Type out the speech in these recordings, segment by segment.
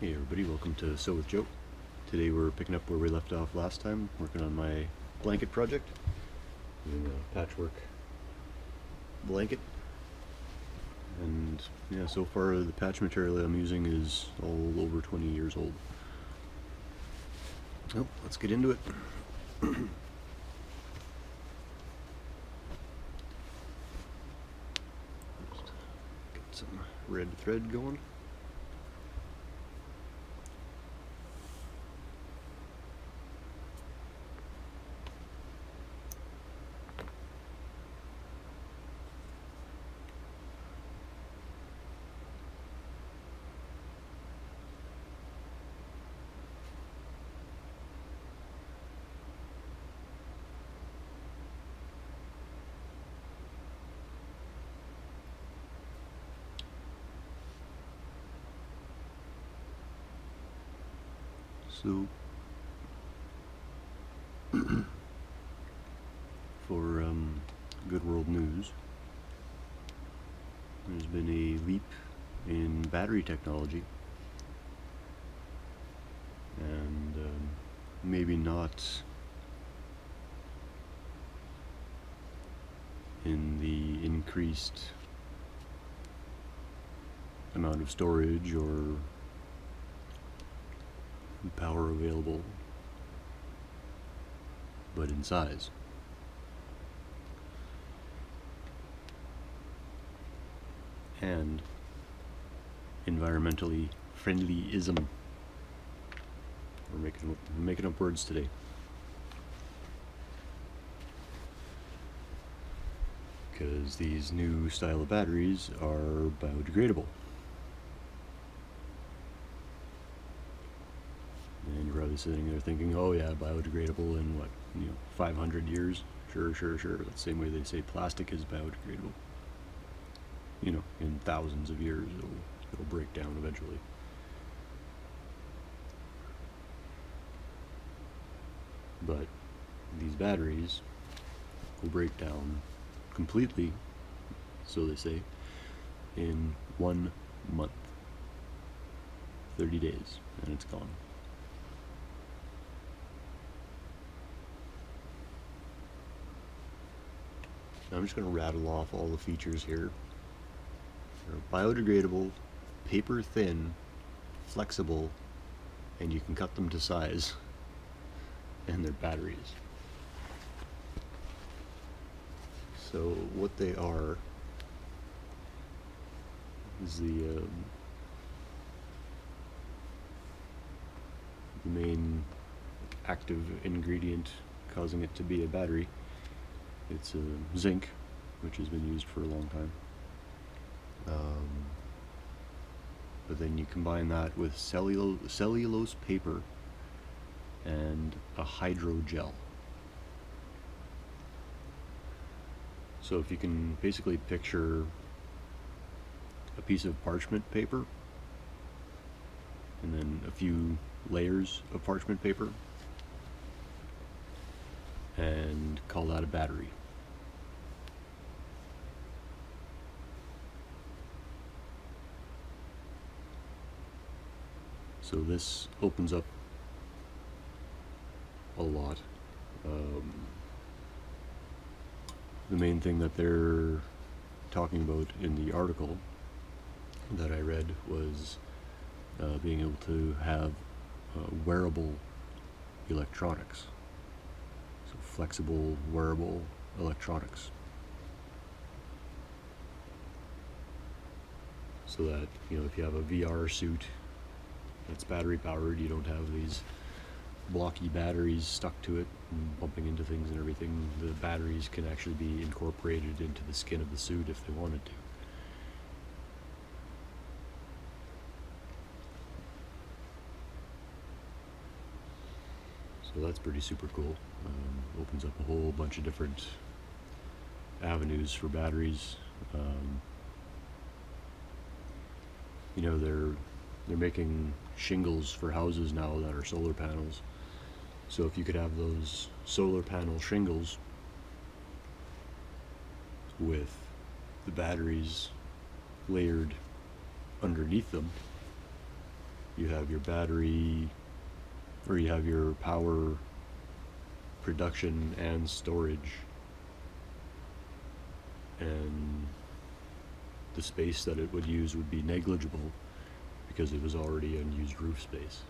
Hey everybody, welcome to Sew with Joe. Today we're picking up where we left off last time, working on my blanket project. Doing a patchwork blanket. And yeah, so far the patch material I'm using is all over 20 years old. Oh, let's get into it. Just get some red thread going. So, for good world news, there's been a leap in battery technology, and maybe not in the increased amount of storage or power available, but in size. And environmentally friendlyism. We're making up words today. Because these new style of batteries are biodegradable. And you're probably sitting there thinking, oh yeah, biodegradable in what, 500 years? Sure. That's the same way they say plastic is biodegradable. In thousands of years it'll break down eventually. But these batteries will break down completely, so they say, in 1 month. 30 days, and it's gone. I'm just going to rattle off all the features here. They're biodegradable, paper thin, flexible, and you can cut them to size, and they're batteries. So what they are is the main active ingredient causing it to be a battery. It's zinc, which has been used for a long time. But then you combine that with cellulose paper and a hydrogel. So if you can basically picture a piece of parchment paper and then a few layers of parchment paper, and call that a battery. So this opens up a lot. The main thing that they're talking about in the article that I read was being able to have wearable electronics. So flexible, wearable electronics. So that, if you have a VR suit that's battery powered, you don't have these blocky batteries stuck to it and bumping into things and everything. The batteries can actually be incorporated into the skin of the suit if they wanted to. So that's pretty super cool. Opens up a whole bunch of different avenues for batteries. They're making shingles for houses now that are solar panels. So if you could have those solar panel shingles with the batteries layered underneath them, you have your battery, or you have your power production and storage, and the space that it would use would be negligible because it was already unused roof space.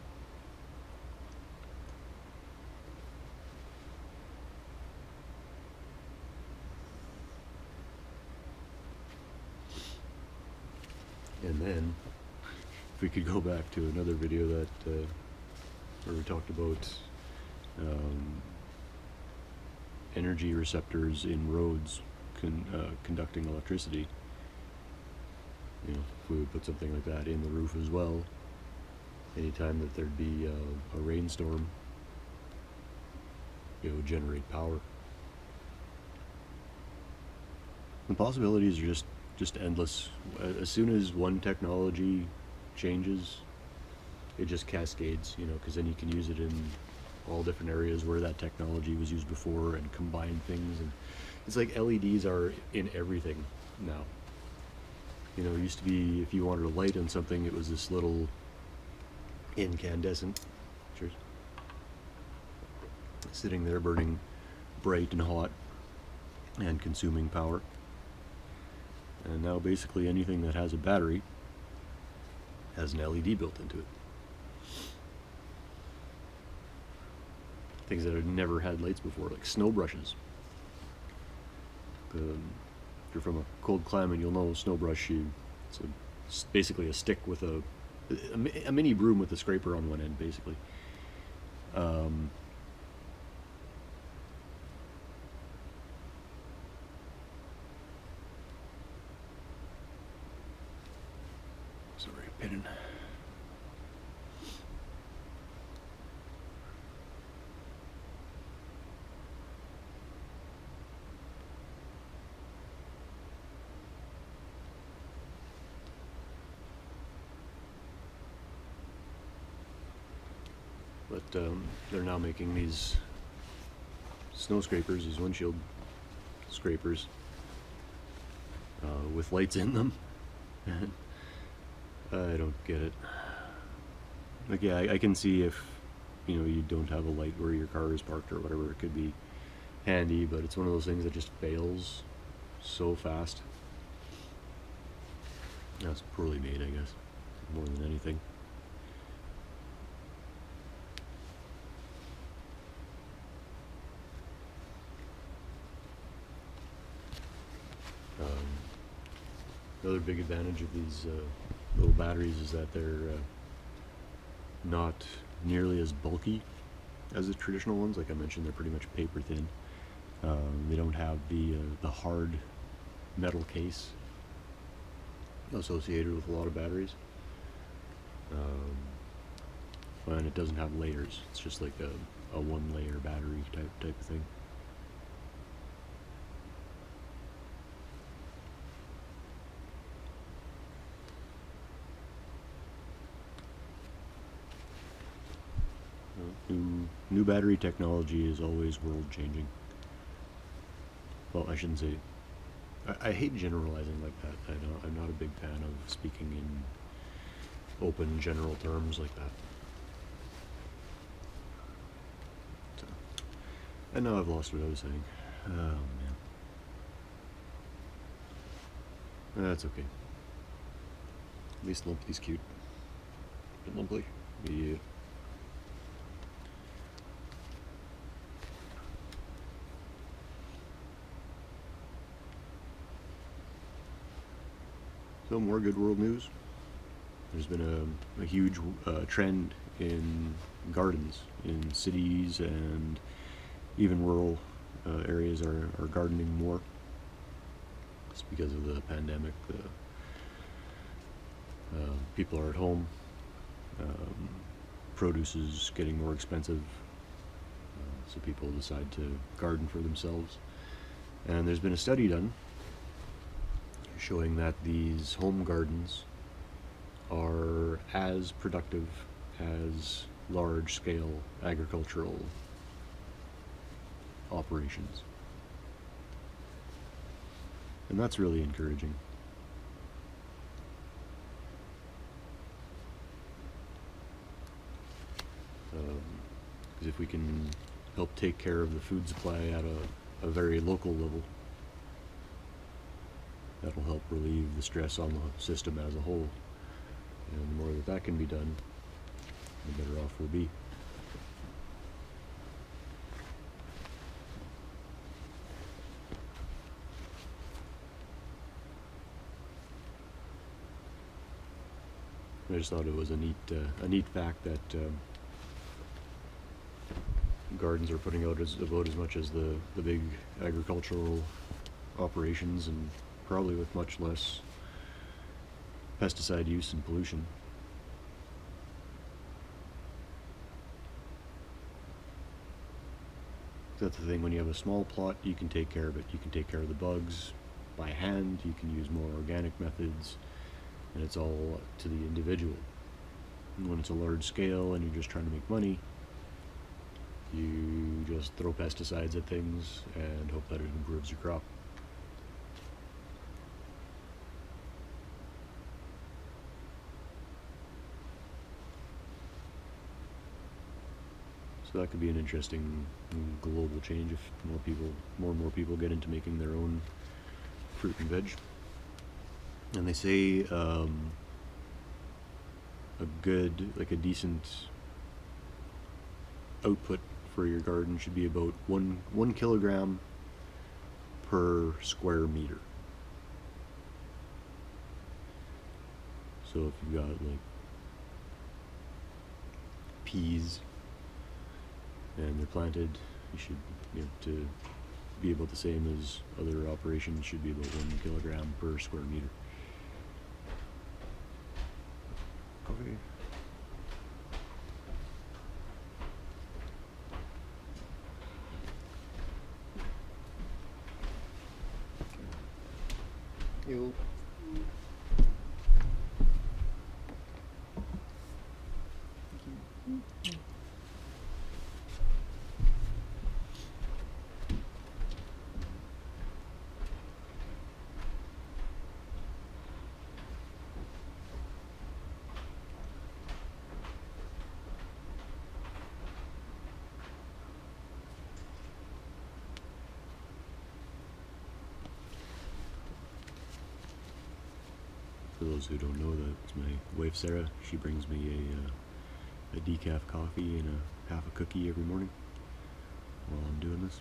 And then, if we could go back to another video that where we talked about energy receptors in roads conducting electricity. You know, if we would put something like that in the roof as well, anytime that there'd be a rainstorm, it would generate power. The possibilities are just endless. As soon as one technology changes, it just cascades, you know, because then you can use it in all different areas where that technology was used before and combine things. And it's like LEDs are in everything now. You know, it used to be if you wanted a light on something, it was this little incandescent, cheers, sitting there burning bright and hot and consuming power. And now basically anything that has a battery has an LED built into it. Things that have never had lights before, like snow brushes. If you're from a cold climate, you'll know snow brush. It's basically a stick with a mini broom with a scraper on one end, basically. Sorry, pinning. But they're now making these snow scrapers, these windshield scrapers, with lights in them. I don't get it. Like, yeah, I can see if, you know, you don't have a light where your car is parked or whatever, it could be handy, but it's one of those things that just fails so fast. That's poorly made, I guess, more than anything. Another big advantage of these little batteries is that they're not nearly as bulky as the traditional ones. Like I mentioned, they're pretty much paper thin. They don't have the hard metal case associated with a lot of batteries, and it doesn't have layers. It's just like a one-layer battery type of thing. New battery technology is always world-changing. Well, I shouldn't say. I hate generalizing like that. I'm not a big fan of speaking in open, general terms like that. So, and now I've lost what I was saying. Oh man, that's okay. At least Lumpy's cute. But Lumpy, yeah. So more good world news. There's been a huge trend in gardens in cities, and even rural areas are gardening more. It's because of the pandemic. People are at home. Produce is getting more expensive, so people decide to garden for themselves. And there's been a study done showing that these home gardens are as productive as large-scale agricultural operations. And that's really encouraging. Because if we can help take care of the food supply at a very local level, that'll help relieve the stress on the system as a whole. And the more that that can be done, the better off we'll be. I just thought it was a neat fact that gardens are putting out about as much as the big agricultural operations, and probably with much less pesticide use and pollution. That's the thing, when you have a small plot, you can take care of it. You can take care of the bugs by hand, you can use more organic methods, and it's all to the individual. And when it's a large scale and you're just trying to make money, you just throw pesticides at things and hope that it improves your crop. So that could be an interesting global change if more and more people get into making their own fruit and veg. And they say a decent output for your garden should be about one kilogram per square meter. So if you've got like peas and they're planted, you should, to be about the same as other operations, should be about 1 kilogram per square meter. Okay. You. For those who don't know, that's my wife Sarah. She brings me a decaf coffee and a half a cookie every morning while I'm doing this.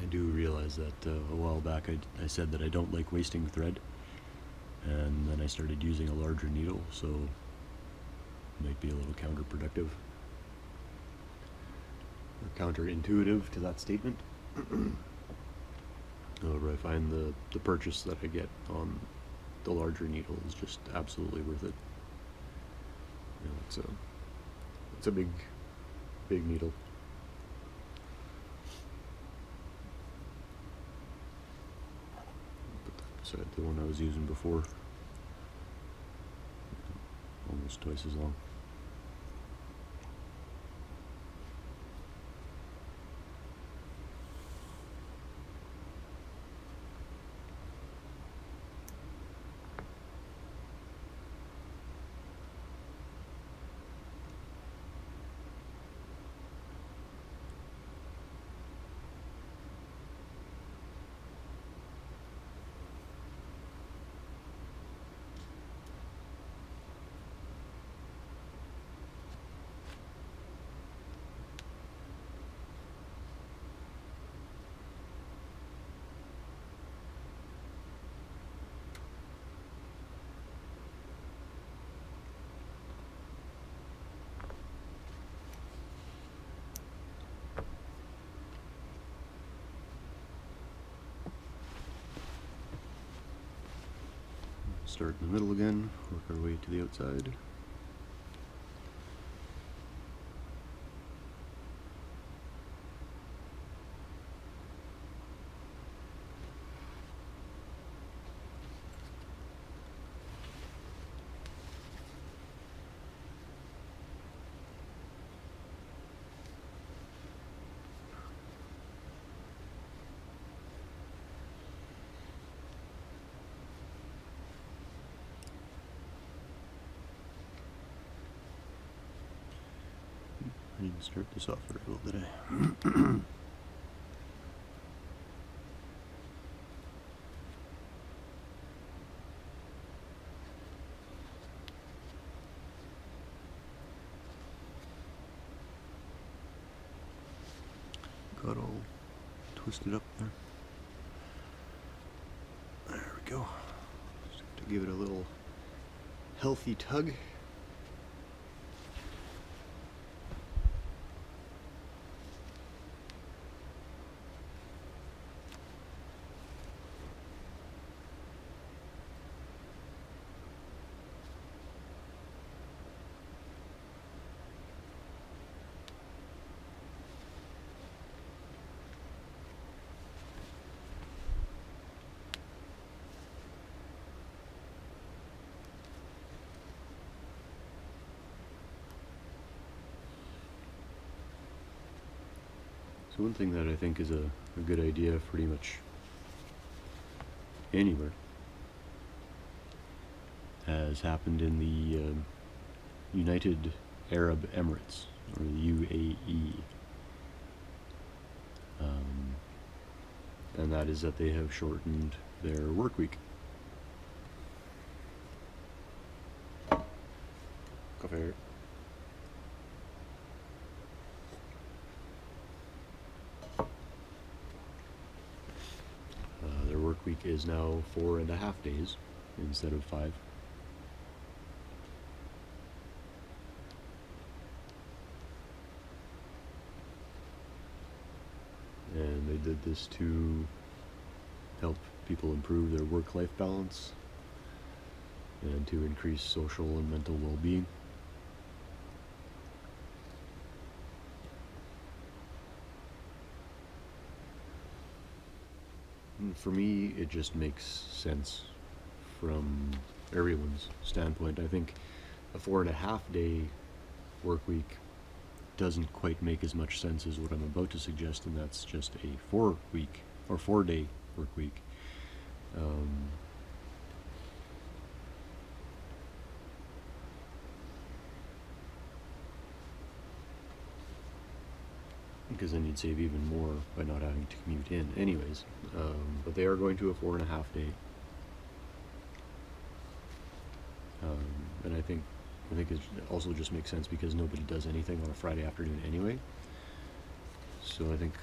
I do realize that a while back I said that I don't like wasting thread, and then I started using a larger needle, so it might be a little counterproductive or counterintuitive to that statement. However, I find the purchase that I get on the larger needle is just absolutely worth it. It's a big needle. Beside the one I was using before, almost twice as long. Start in the middle again, work our way to the outside. I didn't start this off very well, did I? Got all twisted up there. There we go. Just have to give it a little healthy tug. So one thing that I think is a good idea pretty much anywhere has happened in the United Arab Emirates, or the UAE. And that is that they have shortened their work week. Coffee. Their work week is now 4.5 days instead of 5. And they did this to help people improve their work-life balance and to increase social and mental well-being. And for me, it just makes sense from everyone's standpoint. I think a 4.5-day work week doesn't quite make as much sense as what I'm about to suggest, and that's just a 4-week or 4-day work week. Because then you'd save even more by not having to commute in anyways. But they are going to a 4.5-day. And I think it also just makes sense because nobody does anything on a Friday afternoon anyway. So I think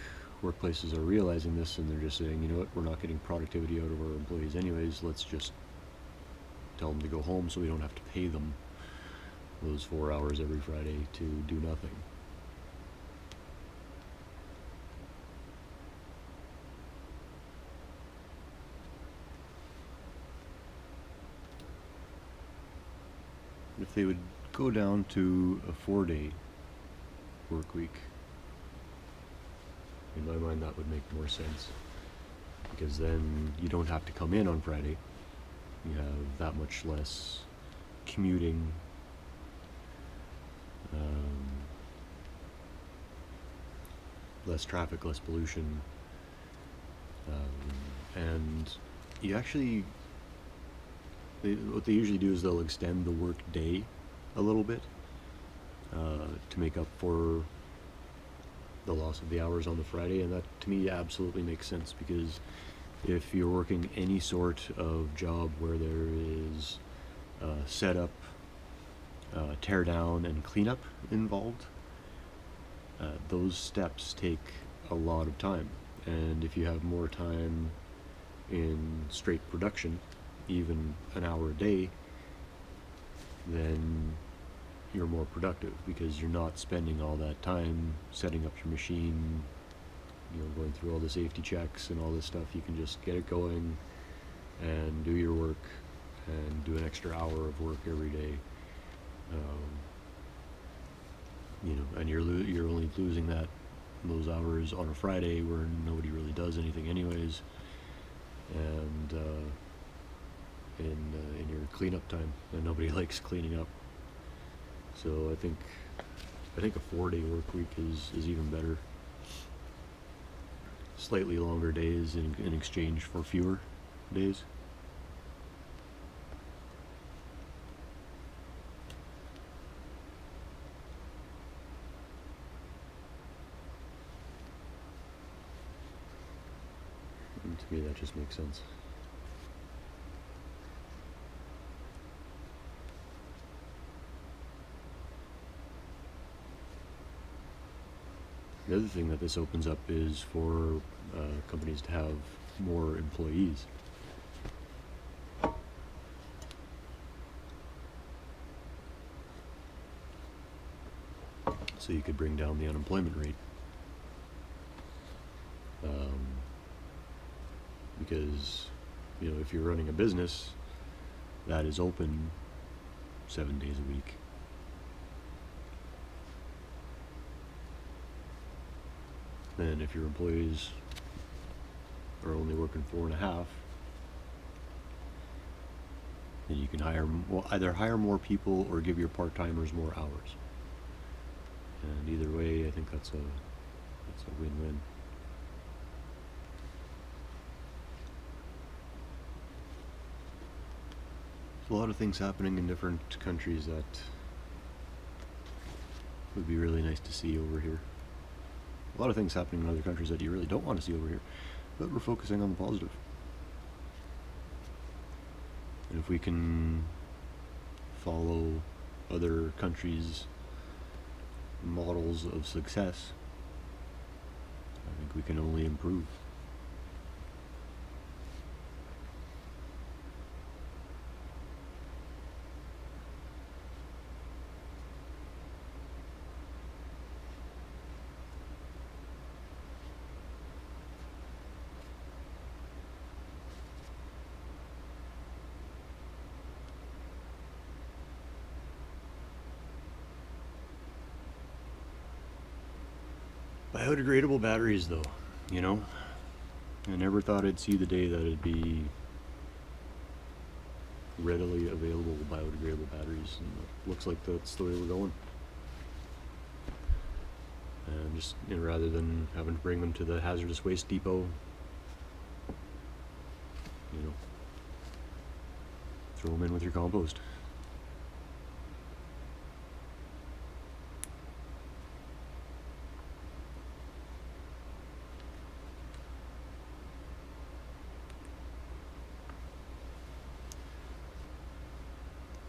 workplaces are realizing this, and they're just saying, you know what, we're not getting productivity out of our employees anyways, let's just tell them to go home so we don't have to pay them those 4 hours every Friday to do nothing. If they would go down to a 4-day work week, in my mind that would make more sense, because then you don't have to come in on Friday. You have that much less commuting, less traffic, less pollution, and you actually, what they usually do is they'll extend the work day a little bit to make up for the loss of the hours on the Friday, and that to me absolutely makes sense, because if you're working any sort of job where there is setup, tear down, and cleanup involved, those steps take a lot of time. And if you have more time in straight production, even an hour a day, then you're more productive, because you're not spending all that time setting up your machine, you know, going through all the safety checks and all this stuff. You can just get it going and do your work and do an extra hour of work every day. You know, and you're only losing those hours on a Friday where nobody really does anything anyways, and in your cleanup time, and nobody likes cleaning up. So I think a 4-day work week is even better. Slightly longer days in exchange for fewer days. And to me, that just makes sense. The other thing that this opens up is for companies to have more employees. So you could bring down the unemployment rate. Because, you know, if you're running a business that is open 7 days a week, then if your employees are only working 4.5, then you can either hire more people or give your part-timers more hours. And either way, I think that's a win-win. There's a lot of things happening in different countries that would be really nice to see over here. A lot of things happening in other countries that you really don't want to see over here, but we're focusing on the positive. And if we can follow other countries' models of success, I think we can only improve. Biodegradable batteries, though, you know, I never thought I'd see the day that it'd be readily available biodegradable batteries, and it looks like that's the way we're going. And just, you know, rather than having to bring them to the hazardous waste depot, you know, throw them in with your compost.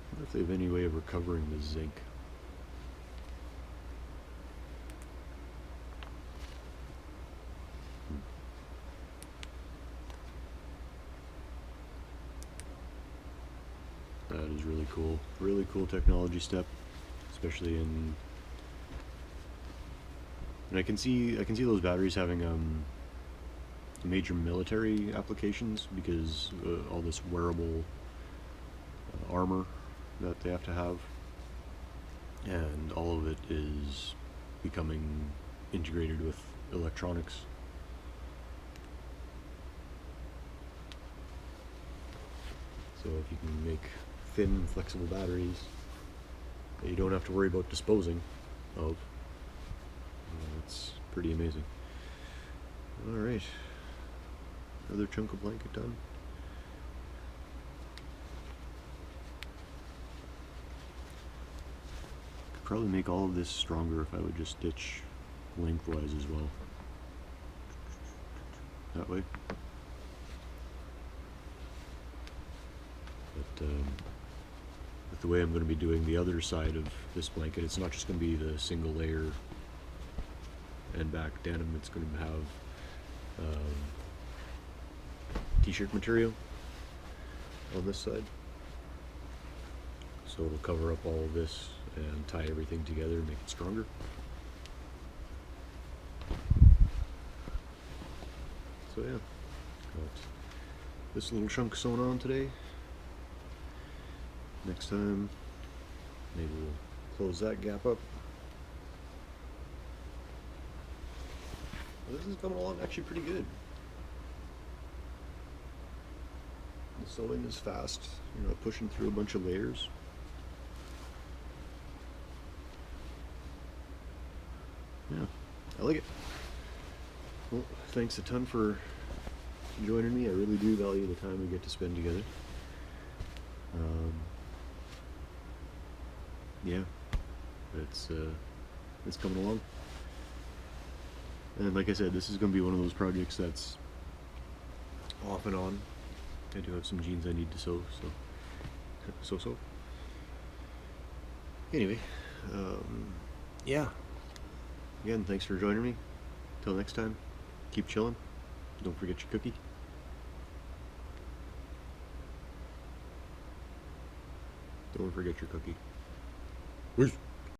I wonder if they have any way of recovering the zinc. That is really cool. Really cool technology step, especially in. And I can see those batteries having major military applications, because all this wearable armor that they have to have, and all of it is becoming integrated with electronics. So if you can make thin, flexible batteries that you don't have to worry about disposing of, it's pretty amazing. Alright, another chunk of blanket done. Probably make all of this stronger if I would just stitch lengthwise as well. That way. But with the way I'm going to be doing the other side of this blanket, it's not just going to be the single layer and back denim, it's going to have t-shirt material on this side. So it'll cover up all of this and tie everything together and make it stronger. So yeah, got this little chunk sewn on today. next time. Maybe we'll close that gap up. Well, this is coming along actually pretty good. The sewing is fast, you're not pushing through a bunch of layers. Yeah, I like it. Well, thanks a ton for joining me. I really do value the time we get to spend together. Yeah, it's coming along. And like I said, this is going to be one of those projects that's off and on. I do have some jeans I need to sew, so. Anyway, yeah. Again, thanks for joining me. Till next time, keep chilling. Don't forget your cookie. Don't forget your cookie. Peace.